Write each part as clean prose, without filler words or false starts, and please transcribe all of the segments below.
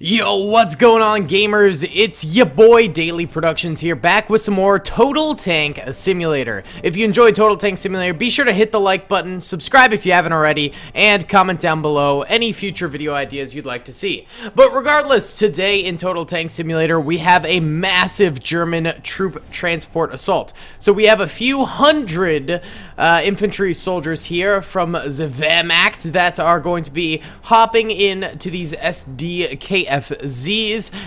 Yo, what's going on, gamers? It's your boy Daily Productions here, back with some more Total Tank Simulator. If you enjoyed Total Tank Simulator, be sure to hit the like button, subscribe if you haven't already, and comment down below any future video ideas you'd like to see. But regardless, today in Total Tank Simulator, we have a massive German troop transport assault. So we have a few hundred infantry soldiers here from the Wehrmacht that are going to be hopping into these SDKFZs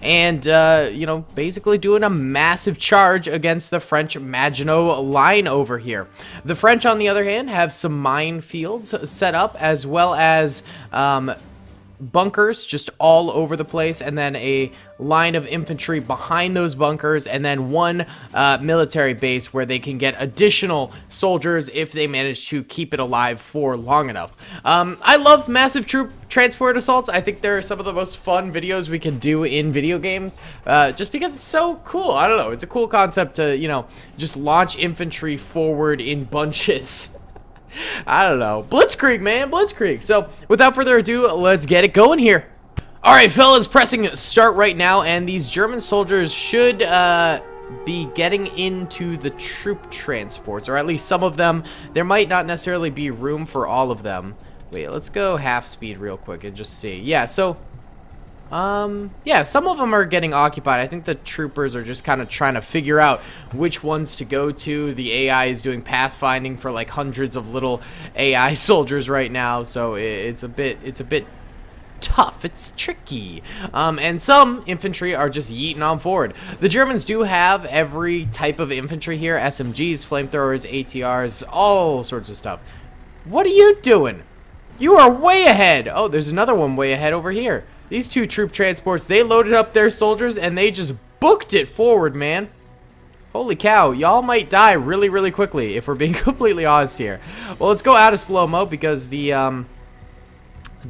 and, you know, basically doing a massive charge against the French Maginot Line over here. The French, on the other hand, have some minefields set up, as well as bunkers just all over the place, and then a line of infantry behind those bunkers, and then one military base where they can get additional soldiers if they manage to keep it alive for long enough. I love massive troop transport assaults. I think they're some of the most fun videos we can do in video games, just because it's so cool. I don't know, it's a cool concept to, you know, just launch infantry forward in bunches. I don't know. Blitzkrieg, man. Blitzkrieg. So, without further ado, let's get it going here. Alright, fellas, pressing start right now, and these German soldiers should be getting into the troop transports, or at least some of them. There might not necessarily be room for all of them. Wait, let's go half speed real quick and just see. Yeah, so yeah, some of them are getting occupied. I think the troopers are just kind of trying to figure out which ones to go to. The AI is doing pathfinding for like hundreds of little AI soldiers right now, so it's a bit tough. It's tricky. And some infantry are just yeeting on forward. The Germans do have every type of infantry here: SMGs, flamethrowers, ATRs, all sorts of stuff. What are you doing? You are way ahead. Oh, there's another one way ahead over here. These two troop transports, they loaded up their soldiers and they just booked it forward, man. Holy cow, y'all might die really, really quickly if we're being completely honest here. Well, let's go out of slow-mo because the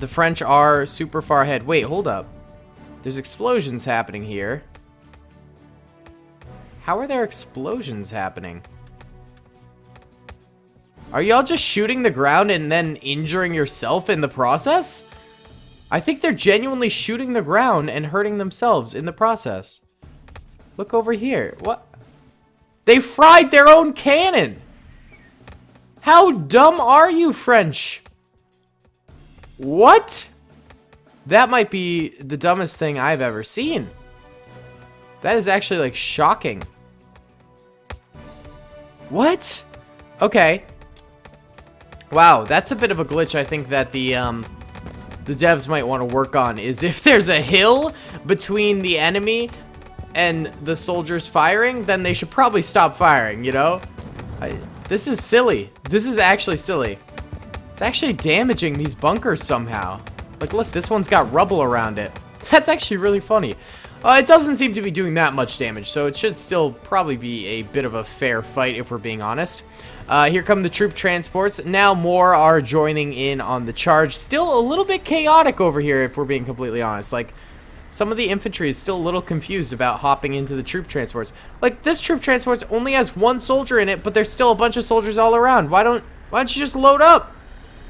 French are super far ahead. Wait, hold up. There's explosions happening here. How are there explosions happening? Are y'all just shooting the ground and then injuring yourself in the process? I think they're genuinely shooting the ground and hurting themselves in the process. Look over here. What? They fried their own cannon. How dumb are you, French? What? That might be the dumbest thing I've ever seen. That is actually, like, shocking. What? Okay. Wow, that's a bit of a glitch. I think that the devs might want to work on, is if there's a hill between the enemy and the soldiers firing, then they should probably stop firing, you know? This is silly. This is actually silly. It's actually damaging these bunkers somehow. Like, look, this one's got rubble around it. That's actually really funny. It doesn't seem to be doing that much damage, so it should still probably be a bit of a fair fight if we're being honest. Here come the troop transports. Now more are joining in on the charge. Still a little bit chaotic over here if we're being completely honest. Like, some of the infantry is still a little confused about hopping into the troop transports. Like, this troop transport only has one soldier in it, but there's still a bunch of soldiers all around. Why don't you just load up?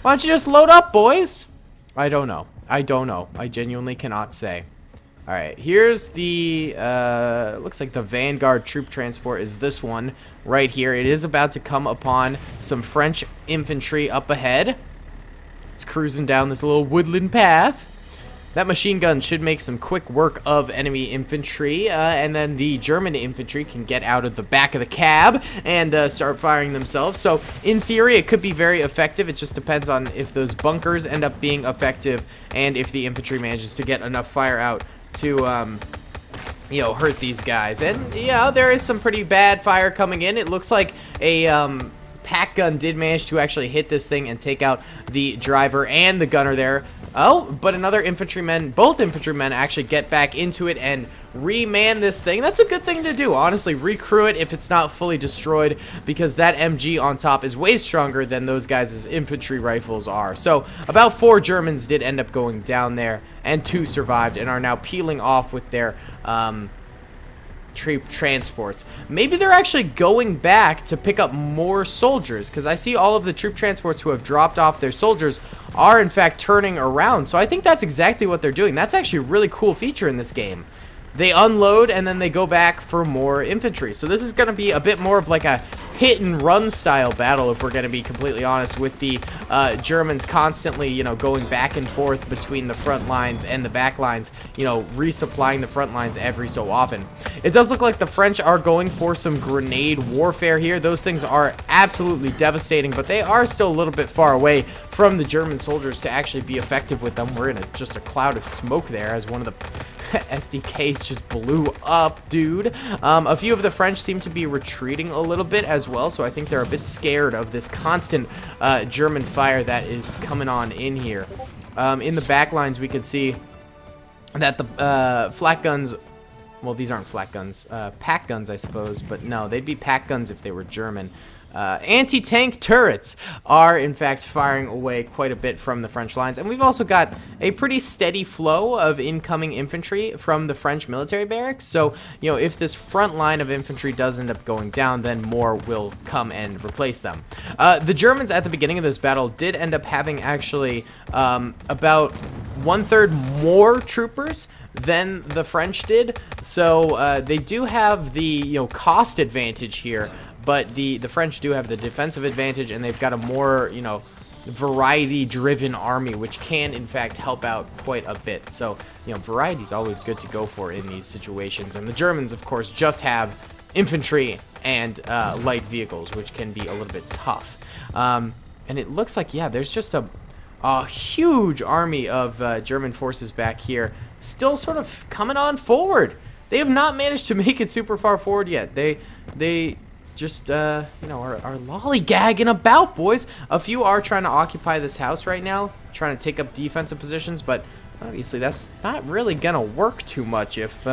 Why don't you just load up, boys? I don't know. I don't know. I genuinely cannot say. Alright, here's the, looks like the Vanguard troop transport is this one right here. It is about to come upon some French infantry up ahead. It's cruising down this little woodland path. That machine gun should make some quick work of enemy infantry, and then the German infantry can get out of the back of the cab and start firing themselves. So, in theory, it could be very effective. It just depends on if those bunkers end up being effective and if the infantry manages to get enough fire out to, you know, hurt these guys. And, yeah, there is some pretty bad fire coming in. It looks like a pack gun did manage to actually hit this thing and take out the driver and the gunner there. Oh, but another infantryman, both infantrymen actually get back into it and reman this thing. That's a good thing to do, honestly. Recrew it if it's not fully destroyed, because that MG on top is way stronger than those guys' infantry rifles are. So about 4 Germans did end up going down there, and 2 survived and are now peeling off with their troop transports. Maybe they're actually going back to pick up more soldiers, because I see all of the troop transports who have dropped off their soldiers are in fact turning around. So I think that's exactly what they're doing. That's actually a really cool feature in this game. They unload and then they go back for more infantry. So this is going to be a bit more of like a hit and run style battle, if we're going to be completely honest, with the Germans constantly, you know, going back and forth between the front lines and the back lines, you know, resupplying the front lines every so often. It does look like the French are going for some grenade warfare here. Those things are absolutely devastating, but they are still a little bit far away from the German soldiers to actually be effective with them. We're in just a cloud of smoke there as one of the SDKs just blew up, dude. A few of the French seem to be retreating a little bit as well, so I think they're a bit scared of this constant German fire that is coming on in here. In the back lines, we can see that the flak guns, well, these aren't flak guns, pack guns, I suppose, but no, they'd be pack guns if they were German. Anti-tank turrets are in fact firing away quite a bit from the French lines, and we've also got a pretty steady flow of incoming infantry from the French military barracks. So, you know, if this front line of infantry does end up going down, then more will come and replace them. The Germans at the beginning of this battle did end up having actually about 1/3 more troopers than the French did, so they do have the, you know, cost advantage here. But the French do have the defensive advantage, and they've got a more, you know, variety-driven army, which can, in fact, help out quite a bit. So, you know, variety is always good to go for in these situations. And the Germans, of course, just have infantry and light vehicles, which can be a little bit tough. And it looks like, yeah, there's just a huge army of German forces back here, still sort of coming on forward. They have not managed to make it super far forward yet. They just, you know, are lollygagging about, boys. A few are trying to occupy this house right now, trying to take up defensive positions, but obviously that's not really gonna work too much if,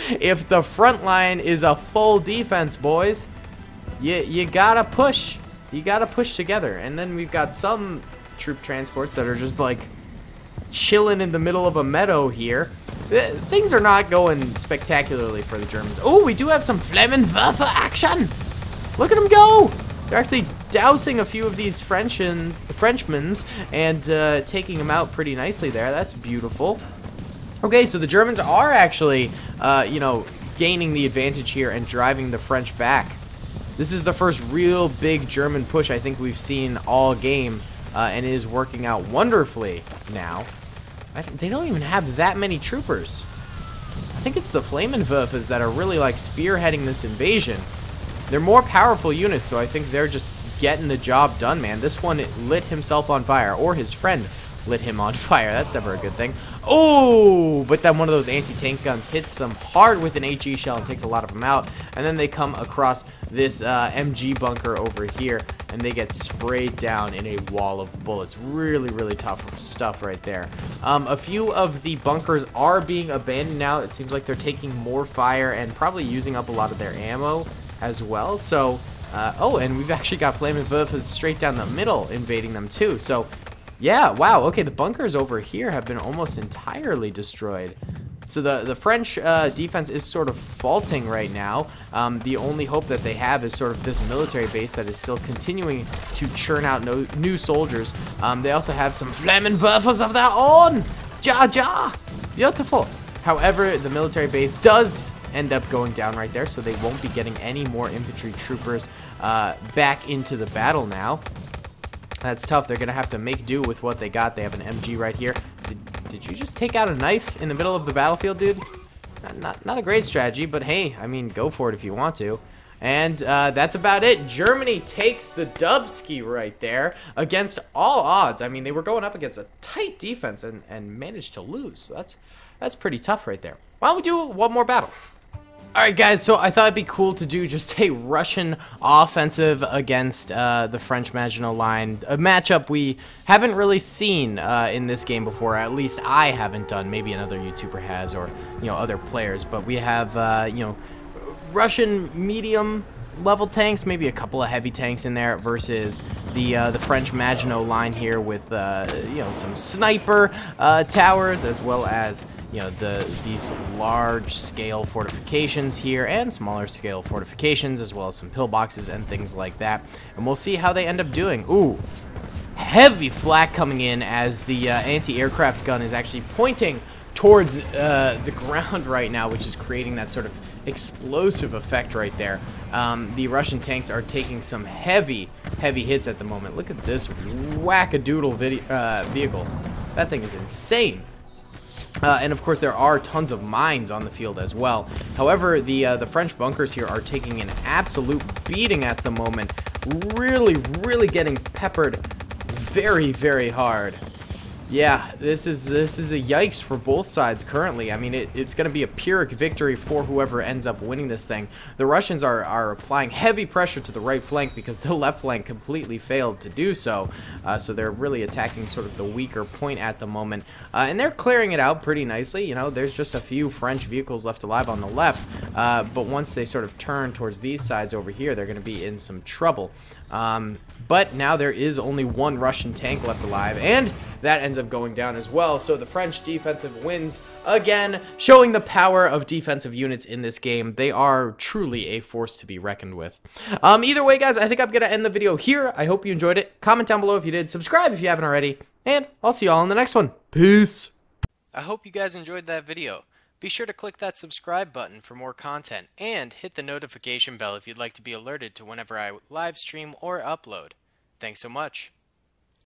if the front line is a full defense, boys. You gotta push. You gotta push together. And then we've got some troop transports that are just, like, chilling in the middle of a meadow here. Things are not going spectacularly for the Germans. Oh, we do have some Flammenwerfer action. Look at them go. They're actually dousing a few of these Frenchmen and taking them out pretty nicely there. That's beautiful. Okay, so the Germans are actually, you know, gaining the advantage here and driving the French back. This is the first real big German push I think we've seen all game, and it is working out wonderfully now. They don't even have that many troopers. I think it's the Flammenwerfers that are really, like, spearheading this invasion. They're more powerful units, so I think they're just getting the job done, man. This one lit himself on fire, or his friend lit him on fire. That's never a good thing. Oh, but then one of those anti-tank guns hits them hard with an HE shell and takes a lot of them out. And then they come across this MG bunker over here, and they get sprayed down in a wall of bullets. Really, really tough stuff right there. A few of the bunkers are being abandoned now. It seems like they're taking more fire and probably using up a lot of their ammo as well. So, oh, and we've actually got Flammenwerfers straight down the middle invading them too. So, yeah, wow, okay, the bunkers over here have been almost entirely destroyed. So the French defense is sort of faulting right now. The only hope that they have is sort of this military base that is still continuing to churn out new soldiers. They also have some Flammenwerfers of their own! Ja! Beautiful! However, the military base does end up going down right there, so they won't be getting any more infantry troopers back into the battle now. That's tough. They're going to have to make do with what they got. They have an MG right here. Did you just take out a knife in the middle of the battlefield, dude? Not a great strategy, but hey, I mean, go for it if you want to. And that's about it. Germany takes the dubski right there against all odds. I mean, they were going up against a tight defense and managed to lose. So that's pretty tough right there. Why don't we do one more battle? Alright guys, so I thought it'd be cool to do just a Russian offensive against the French Maginot Line, a matchup we haven't really seen in this game before, at least I haven't done, maybe another YouTuber has, or, you know, other players, but we have, you know, Russian medium level tanks, maybe a couple of heavy tanks in there versus the French Maginot Line here with, you know, some sniper towers as well as, you know, these large-scale fortifications here and smaller-scale fortifications, as well as some pillboxes and things like that. And we'll see how they end up doing. Ooh, heavy flak coming in as the anti-aircraft gun is actually pointing towards the ground right now, which is creating that sort of explosive effect right there. The Russian tanks are taking some heavy hits at the moment. Look at this whack-a-doodle vehicle. That thing is insane. And of course there are tons of mines on the field as well. However, the French bunkers here are taking an absolute beating at the moment. Really getting peppered very hard. Yeah, this is a yikes for both sides currently. I mean, it's going to be a Pyrrhic victory for whoever ends up winning this thing. The Russians are applying heavy pressure to the right flank because the left flank completely failed to do so. So they're really attacking sort of the weaker point at the moment. And they're clearing it out pretty nicely. You know, there's just a few French vehicles left alive on the left. But once they sort of turn towards these sides over here, they're going to be in some trouble. But now there is only one Russian tank left alive, and that ends up going down as well. So the French defensive wins again, showing the power of defensive units in this game. They are truly a force to be reckoned with. Either way, guys, I think I'm going to end the video here. I hope you enjoyed it. Comment down below if you did. Subscribe if you haven't already. And I'll see you all in the next one. Peace. I hope you guys enjoyed that video. Be sure to click that subscribe button for more content, and hit the notification bell if you'd like to be alerted to whenever I live stream or upload. Thanks so much.